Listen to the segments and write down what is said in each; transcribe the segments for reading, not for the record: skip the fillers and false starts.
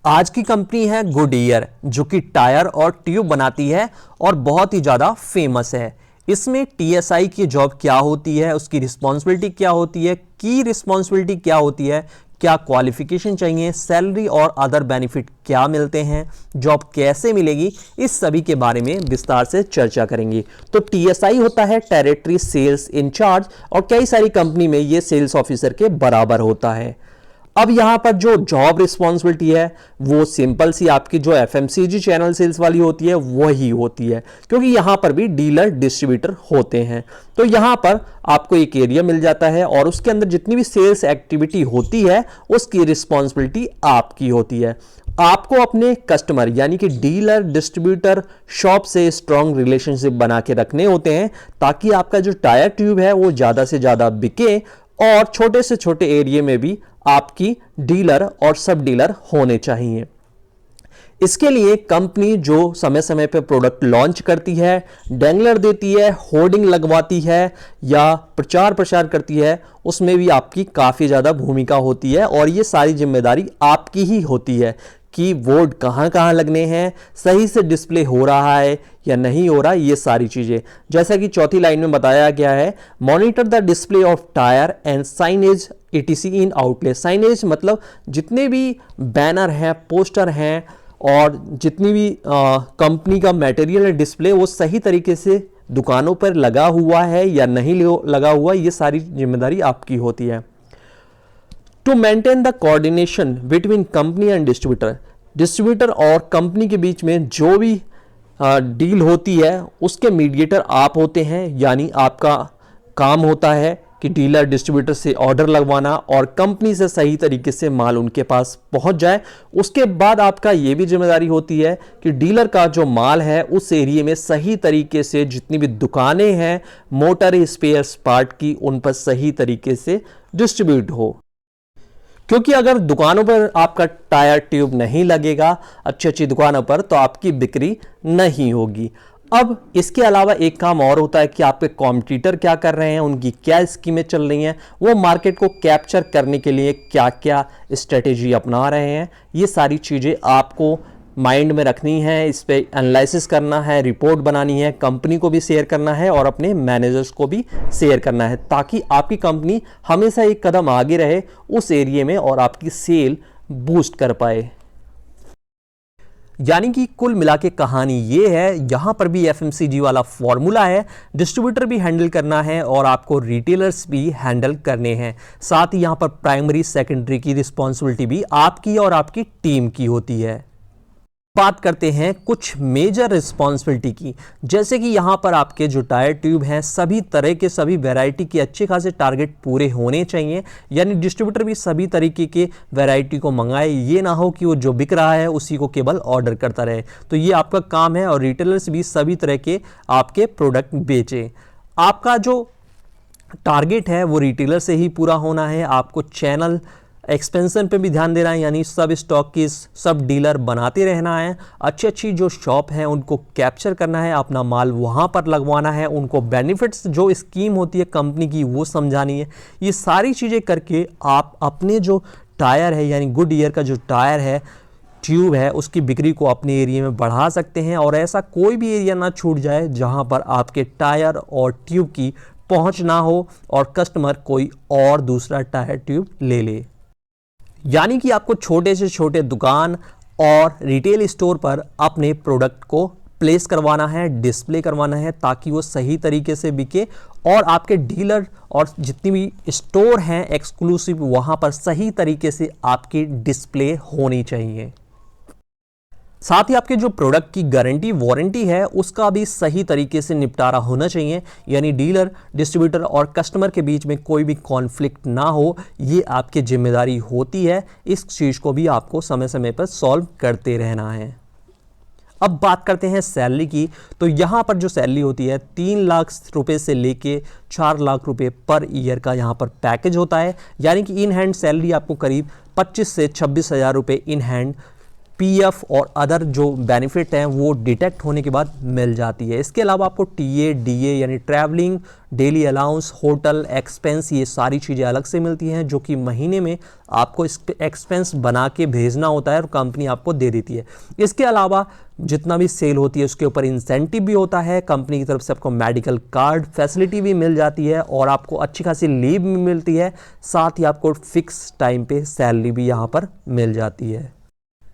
आज की कंपनी है गुडईयर, जो कि टायर और ट्यूब बनाती है और बहुत ही ज़्यादा फेमस है। इसमें टीएसआई की जॉब क्या होती है, उसकी रिस्पॉन्सिबिलिटी क्या होती है, की रिस्पॉन्सिबिलिटी क्या होती है, क्या क्वालिफिकेशन चाहिए, सैलरी और अदर बेनिफिट क्या मिलते हैं, जॉब कैसे मिलेगी, इस सभी के बारे में विस्तार से चर्चा करेंगे। तो टीएसआई होता है टेरिटरी सेल्स इंचार्ज, और कई सारी कंपनी में ये सेल्स ऑफिसर के बराबर होता है। अब यहां पर जो जॉब रिस्पॉन्सिबिलिटी है वो सिंपल सी आपकी जो एफएमसीजी चैनल सेल्स वाली होती है वही होती है, क्योंकि यहां पर भी डीलर डिस्ट्रीब्यूटर होते हैं। तो यहां पर आपको एक एरिया मिल जाता है और उसके अंदर जितनी भी सेल्स एक्टिविटी होती है उसकी रिस्पॉन्सिबिलिटी आपकी होती है। आपको अपने कस्टमर यानी कि डीलर डिस्ट्रीब्यूटर शॉप से स्ट्रॉन्ग रिलेशनशिप बना के रखने होते हैं, ताकि आपका जो टायर ट्यूब है वो ज्यादा से ज्यादा बिके और छोटे से छोटे एरिया में भी आपकी डीलर और सब डीलर होने चाहिए। इसके लिए कंपनी जो समय समय पर प्रोडक्ट लॉन्च करती है, डेंगलर देती है, होर्डिंग लगवाती है या प्रचार प्रसार करती है, उसमें भी आपकी काफ़ी ज़्यादा भूमिका होती है और ये सारी जिम्मेदारी आपकी ही होती है कि बोर्ड कहाँ कहाँ लगने हैं, सही से डिस्प्ले हो रहा है या नहीं हो रहा, ये सारी चीज़ें। जैसा कि चौथी लाइन में बताया गया है, monitor the display of tyre and signage etc in outlet. Signage मतलब जितने भी बैनर हैं, पोस्टर हैं और जितनी भी कंपनी का मटेरियल डिस्प्ले वो सही तरीके से दुकानों पर लगा हुआ है या नहीं लगा हुआ, ये सारी जिम्मेदारी आपकी होती है। To maintain the coordination between company and distributor, distributor और कंपनी के बीच में जो भी डील होती है उसके मीडिएटर आप होते हैं। यानी आपका काम होता है कि डीलर डिस्ट्रीब्यूटर से ऑर्डर लगवाना और कंपनी से सही तरीके से माल उनके पास पहुंच जाए। उसके बाद आपका ये भी जिम्मेदारी होती है कि डीलर का जो माल है उस एरिया में सही तरीके से जितनी भी दुकानें हैं मोटर स्पेयर्स पार्ट की, उन पर सही तरीके से डिस्ट्रीब्यूट हो। क्योंकि अगर दुकानों पर आपका टायर ट्यूब नहीं लगेगा अच्छी अच्छी दुकानों पर, तो आपकी बिक्री नहीं होगी। अब इसके अलावा एक काम और होता है कि आपके कॉम्पिटिटर क्या कर रहे हैं, उनकी क्या स्कीमें चल रही हैं, वो मार्केट को कैप्चर करने के लिए क्या क्या स्ट्रेटेजी अपना रहे हैं, ये सारी चीज़ें आपको माइंड में रखनी है, इस पर एनालिसिस करना है, रिपोर्ट बनानी है, कंपनी को भी शेयर करना है और अपने मैनेजर्स को भी शेयर करना है, ताकि आपकी कंपनी हमेशा एक कदम आगे रहे उस एरिया में और आपकी सेल बूस्ट कर पाए। यानी कि कुल मिला के कहानी ये है, यहां पर भी एफएमसीजी वाला फॉर्मूला है, डिस्ट्रीब्यूटर भी हैंडल करना है और आपको रिटेलर्स भी हैंडल करने हैं। साथ ही यहां पर प्राइमरी सेकेंडरी की रिस्पॉन्सिबिलिटी भी आपकी और आपकी टीम की होती है। बात करते हैं कुछ मेजर रिस्पॉन्सिबिलिटी की, जैसे कि यहाँ पर आपके जो टायर ट्यूब हैं सभी तरह के सभी वैरायटी के अच्छे खासे टारगेट पूरे होने चाहिए। यानी डिस्ट्रीब्यूटर भी सभी तरीके के वैरायटी को मंगाए, ये ना हो कि वो जो बिक रहा है उसी को केवल ऑर्डर करता रहे। तो ये आपका काम है और रिटेलर्स भी सभी तरह के आपके प्रोडक्ट बेचें। आपका जो टारगेट है वो रिटेलर से ही पूरा होना है। आपको चैनल एक्सपेंशन पे भी ध्यान देना है, यानी सब स्टॉक की सब डीलर बनाते रहना है, अच्छी अच्छी जो शॉप है उनको कैप्चर करना है, अपना माल वहाँ पर लगवाना है, उनको बेनिफिट्स जो स्कीम होती है कंपनी की वो समझानी है। ये सारी चीज़ें करके आप अपने जो टायर है यानी गुडईयर का जो टायर है ट्यूब है उसकी बिक्री को अपने एरिया में बढ़ा सकते हैं और ऐसा कोई भी एरिया ना छूट जाए जहाँ पर आपके टायर और ट्यूब की पहुँच ना हो और कस्टमर कोई और दूसरा टायर ट्यूब ले ले। यानी कि आपको छोटे से छोटे दुकान और रिटेल स्टोर पर अपने प्रोडक्ट को प्लेस करवाना है, डिस्प्ले करवाना है, ताकि वो सही तरीके से बिके और आपके डीलर और जितनी भी स्टोर हैं एक्सक्लूसिव वहाँ पर सही तरीके से आपकी डिस्प्ले होनी चाहिए। साथ ही आपके जो प्रोडक्ट की गारंटी वारंटी है उसका भी सही तरीके से निपटारा होना चाहिए, यानी डीलर डिस्ट्रीब्यूटर और कस्टमर के बीच में कोई भी कॉन्फ्लिक्ट ना हो, ये आपकी जिम्मेदारी होती है। इस चीज़ को भी आपको समय समय पर सॉल्व करते रहना है। अब बात करते हैं सैलरी की, तो यहाँ पर जो सैलरी होती है 3 लाख रुपए से लेके 4 लाख रुपए पर ईयर का यहाँ पर पैकेज होता है। यानी कि इन हैंड सैलरी आपको करीब 25 से 26 हज़ार रुपये इन हैंड पीएफ और अदर जो बेनिफिट हैं वो डिटेक्ट होने के बाद मिल जाती है। इसके अलावा आपको टीए, डीए यानी travelling, daily allowance, hotel expense, ये सारी चीज़ें अलग से मिलती हैं जो कि महीने में आपको एक्सपेंस बना के भेजना होता है और कंपनी आपको दे देती है। इसके अलावा जितना भी सेल होती है उसके ऊपर इंसेंटिव भी होता है, कंपनी की तरफ से आपको मेडिकल कार्ड फैसिलिटी भी मिल जाती है और आपको अच्छी खासी लीव भी मिलती है, साथ ही आपको फिक्स टाइम पे सैलरी भी यहाँ पर मिल जाती है।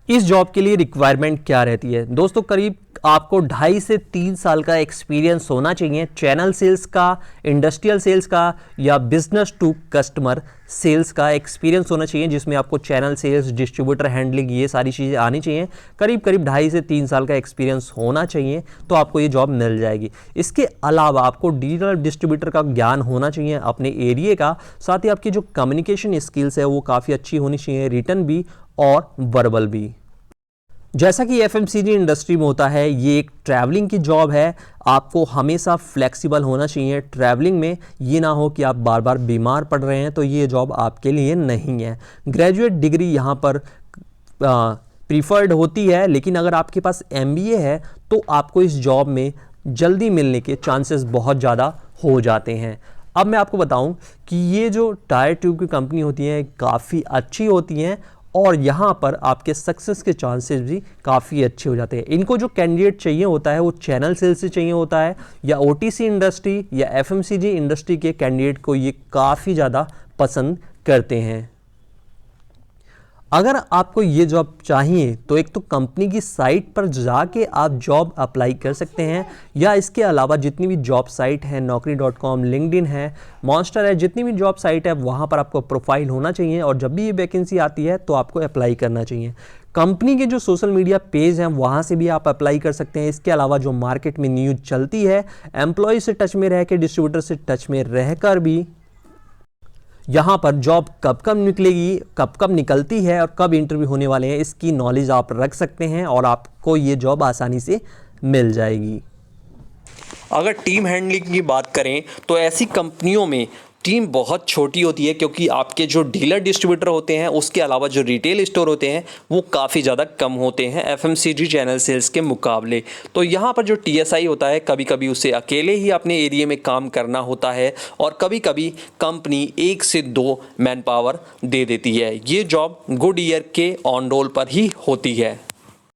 इस जॉब के लिए रिक्वायरमेंट क्या रहती है दोस्तों? करीब आपको 2.5 से 3 साल का एक्सपीरियंस होना चाहिए चैनल सेल्स का, इंडस्ट्रियल सेल्स का या बिजनेस टू कस्टमर सेल्स का एक्सपीरियंस होना चाहिए, जिसमें आपको चैनल सेल्स, डिस्ट्रीब्यूटर हैंडलिंग, ये सारी चीज़ें आनी चाहिए। करीब 2.5 से 3 साल का एक्सपीरियंस होना चाहिए तो आपको ये जॉब मिल जाएगी। इसके अलावा आपको डीलर डिस्ट्रीब्यूटर का ज्ञान होना चाहिए अपने एरिया का, साथ ही आपकी जो कम्युनिकेशन स्किल्स है वो काफ़ी अच्छी होनी चाहिए, रिटन भी और वर्बल भी। जैसा कि एफएमसीजी इंडस्ट्री में होता है, ये एक ट्रैवलिंग की जॉब है। आपको हमेशा फ्लेक्सिबल होना चाहिए ट्रैवलिंग में, ये ना हो कि आप बार बार बीमार पड़ रहे हैं, तो ये जॉब आपके लिए नहीं है। ग्रेजुएट डिग्री यहाँ पर प्रीफर्ड होती है, लेकिन अगर आपके पास एमबीए है तो आपको इस जॉब में जल्दी मिलने के चांसेस बहुत ज़्यादा हो जाते हैं। अब मैं आपको बताऊं कि ये जो टायर ट्यूब की कंपनी होती है काफ़ी अच्छी होती हैं और यहाँ पर आपके सक्सेस के चांसेस भी काफ़ी अच्छे हो जाते हैं। इनको जो कैंडिडेट चाहिए होता है वो चैनल सेल्स से चाहिए होता है या ओटीसी इंडस्ट्री या एफएमसीजी इंडस्ट्री के कैंडिडेट को ये काफ़ी ज़्यादा पसंद करते हैं। अगर आपको ये जॉब चाहिए तो एक तो कंपनी की साइट पर जाके आप जॉब अप्लाई कर सकते हैं, या इसके अलावा जितनी भी जॉब साइट है, naukri.com, लिंक्डइन है, मॉन्स्टर है, जितनी भी जॉब साइट है वहाँ पर आपको प्रोफाइल होना चाहिए और जब भी ये वैकेंसी आती है तो आपको अप्लाई करना चाहिए। कंपनी के जो सोशल मीडिया पेज हैं वहाँ से भी आप अप्लाई कर सकते हैं। इसके अलावा जो मार्केट में न्यूज़ चलती है, एम्प्लॉय से टच में रह के, डिस्ट्रीब्यूटर से टच में रहकर भी यहाँ पर जॉब कब कब निकलेगी, कब कब निकलती है और कब इंटरव्यू होने वाले हैं, इसकी नॉलेज आप रख सकते हैं और आपको ये जॉब आसानी से मिल जाएगी। अगर टीम हैंडलिंग की बात करें तो ऐसी कंपनियों में टीम बहुत छोटी होती है, क्योंकि आपके जो डीलर डिस्ट्रीब्यूटर होते हैं उसके अलावा जो रिटेल स्टोर होते हैं वो काफ़ी ज़्यादा कम होते हैं एफएमसीजी चैनल सेल्स के मुकाबले। तो यहाँ पर जो टीएसआई होता है कभी कभी उसे अकेले ही अपने एरिया में काम करना होता है और कभी कभी कंपनी 1 से 2 मैन पावर दे देती है। ये जॉब गुड ईयर के ऑन रोल पर ही होती है।